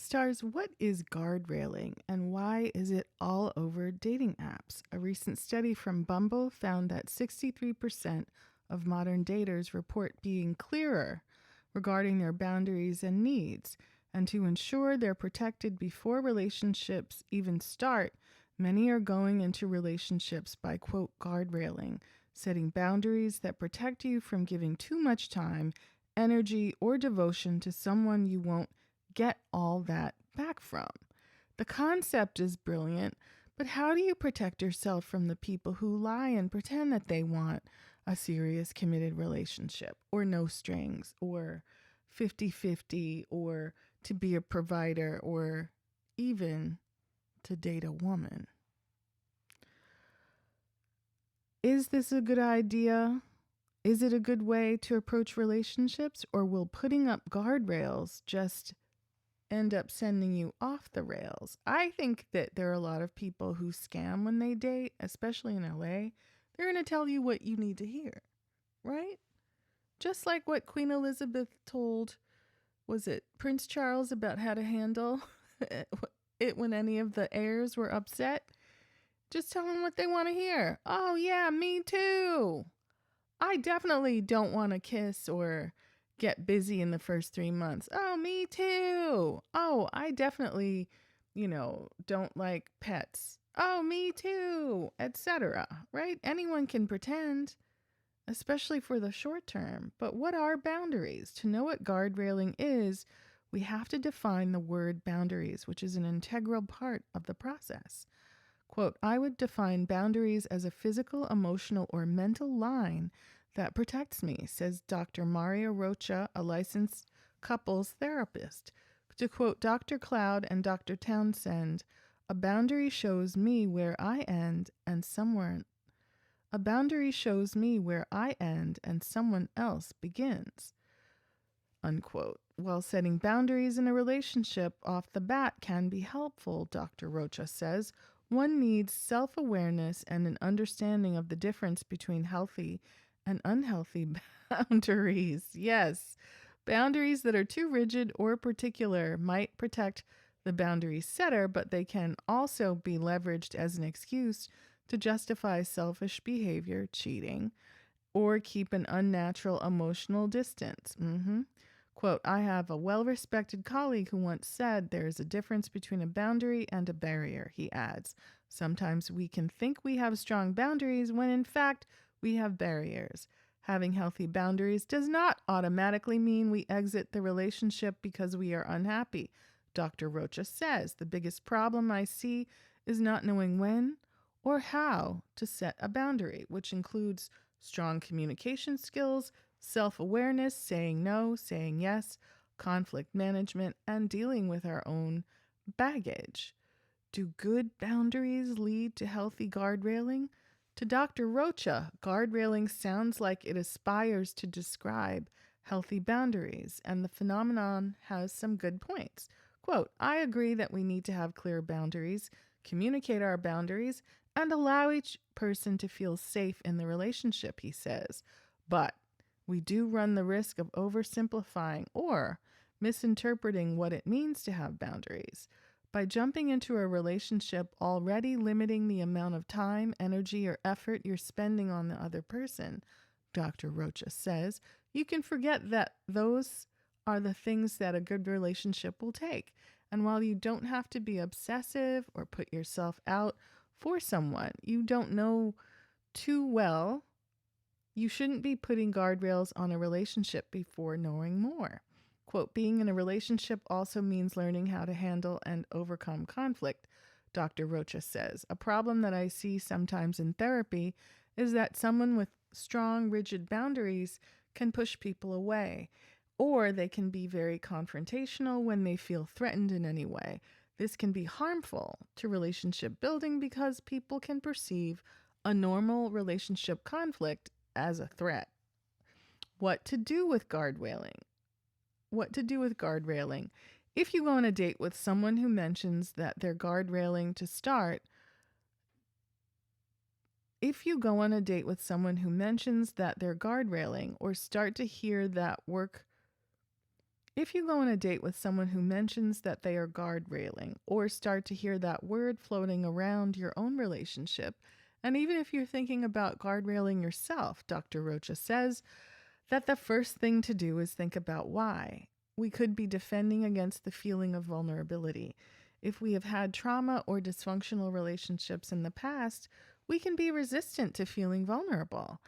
Stars, what is guardrailing and why is it all over dating apps? A recent study from Bumble found that 63% of modern daters report being clearer regarding their boundaries and needs. And to ensure they're protected before relationships even start, many are going into relationships by, quote, guardrailing, setting boundaries that protect you from giving too much time, energy, or devotion to someone you won't get all that back from. The concept is brilliant, but how do you protect yourself from the people who lie and pretend that they want a serious committed relationship or no strings or 50-50 or to be a provider or even to date a woman? Is this a good idea? Is it a good way to approach relationships, or will putting up guardrails just end up sending you off the rails? I think that there are a lot of people who scam when they date, especially in LA. They're going to tell you what you need to hear, right? Just like what Queen Elizabeth told, was it Prince Charles, about how to handle it when any of the heirs were upset? Just tell them what they want to hear. Oh, yeah, me too. I definitely don't want to kiss or get busy in the first 3 months. Oh, me too. Oh, I definitely, don't like pets. Oh, me too, etc. Right? Anyone can pretend, especially for the short term. But what are boundaries? To know what guardrailing is, we have to define the word boundaries, which is an integral part of the process. Quote, I would define boundaries as a physical, emotional, or mental line that protects me, says Dr. Mario Rocha, a licensed couples therapist. To quote Dr. Cloud and Dr. Townsend, a boundary shows me where I end and someone else begins. Unquote. While setting boundaries in a relationship off the bat can be helpful, Dr. Rocha says, one needs self-awareness and an understanding of the difference between healthy and unhealthy boundaries. Yes, boundaries that are too rigid or particular might protect the boundary setter, but they can also be leveraged as an excuse to justify selfish behavior, cheating, or keep an unnatural emotional distance. Quote, I have a well-respected colleague who once said there is a difference between a boundary and a barrier, he adds. Sometimes we can think we have strong boundaries when in fact we have barriers. Having healthy boundaries does not automatically mean we exit the relationship because we are unhappy. Dr. Rocha says the biggest problem I see is not knowing when or how to set a boundary, which includes strong communication skills, self-awareness, saying no, saying yes, conflict management, and dealing with our own baggage. Do good boundaries lead to healthy guardrailing? To Dr. Rocha, guardrailing sounds like it aspires to describe healthy boundaries, and the phenomenon has some good points. Quote, I agree that we need to have clear boundaries, communicate our boundaries, and allow each person to feel safe in the relationship, he says. But we do run the risk of oversimplifying or misinterpreting what it means to have boundaries. By jumping into a relationship already limiting the amount of time, energy, or effort you're spending on the other person, Dr. Rocha says, you can forget that those are the things that a good relationship will take. And while you don't have to be obsessive or put yourself out for someone you don't know too well, you shouldn't be putting guardrails on a relationship before knowing more. Quote, being in a relationship also means learning how to handle and overcome conflict, Dr. Rocha says. A problem that I see sometimes in therapy is that someone with strong, rigid boundaries can push people away, or they can be very confrontational when they feel threatened in any way. This can be harmful to relationship building because people can perceive a normal relationship conflict as a threat. What to do with guardrailing? If you go on a date with someone who mentions that they're guardrailing to start, or start to hear that If you go on a date with someone who mentions that they are guardrailing or start to hear that word floating around your own relationship, and even if you're thinking about guardrailing yourself, Dr. Rocha says that the first thing to do is think about why. We could be defending against the feeling of vulnerability. If we have had trauma or dysfunctional relationships in the past, we can be resistant to feeling vulnerable.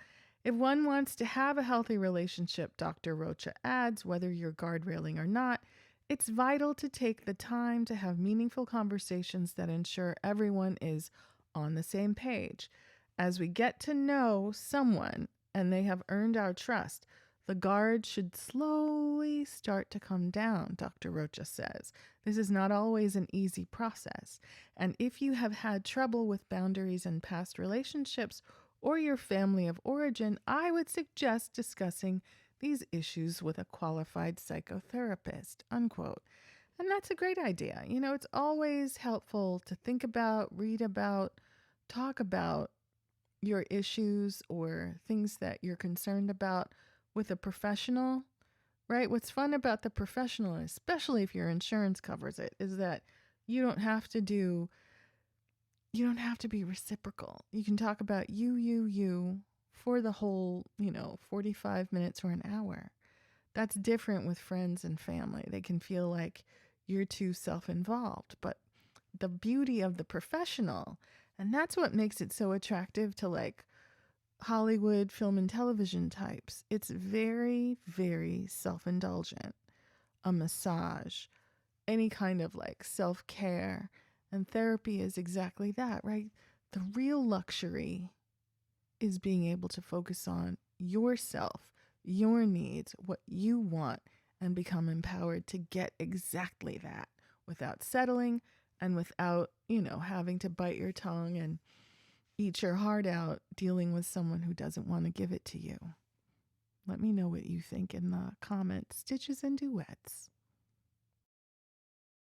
If one wants to have a healthy relationship, Dr. Rocha adds, whether you're guardrailing or not, it's vital to take the time to have meaningful conversations that ensure everyone is on the same page. As we get to know someone and they have earned our trust, the guard should slowly start to come down, Dr. Rocha says. This is not always an easy process. And if you have had trouble with boundaries in past relationships or your family of origin, I would suggest discussing these issues with a qualified psychotherapist, unquote. And that's a great idea. You know, it's always helpful to think about, read about, talk about your issues or things that you're concerned about with a professional, right? What's fun about the professional, especially if your insurance covers it, is that you don't have to do you don't have to be reciprocal. You can talk about you for the whole, 45 minutes or an hour. That's different with friends and family. They can feel like you're too self-involved, but the beauty of the professional, and that's what makes it so attractive to like Hollywood film and television types. It's very, very self-indulgent. A massage, any kind of like self-care, and therapy is exactly that, right? The real luxury is being able to focus on yourself, your needs, what you want, and become empowered to get exactly that without settling and without, having to bite your tongue and eat your heart out dealing with someone who doesn't want to give it to you. Let me know what you think in the comments, Stitches and Duets.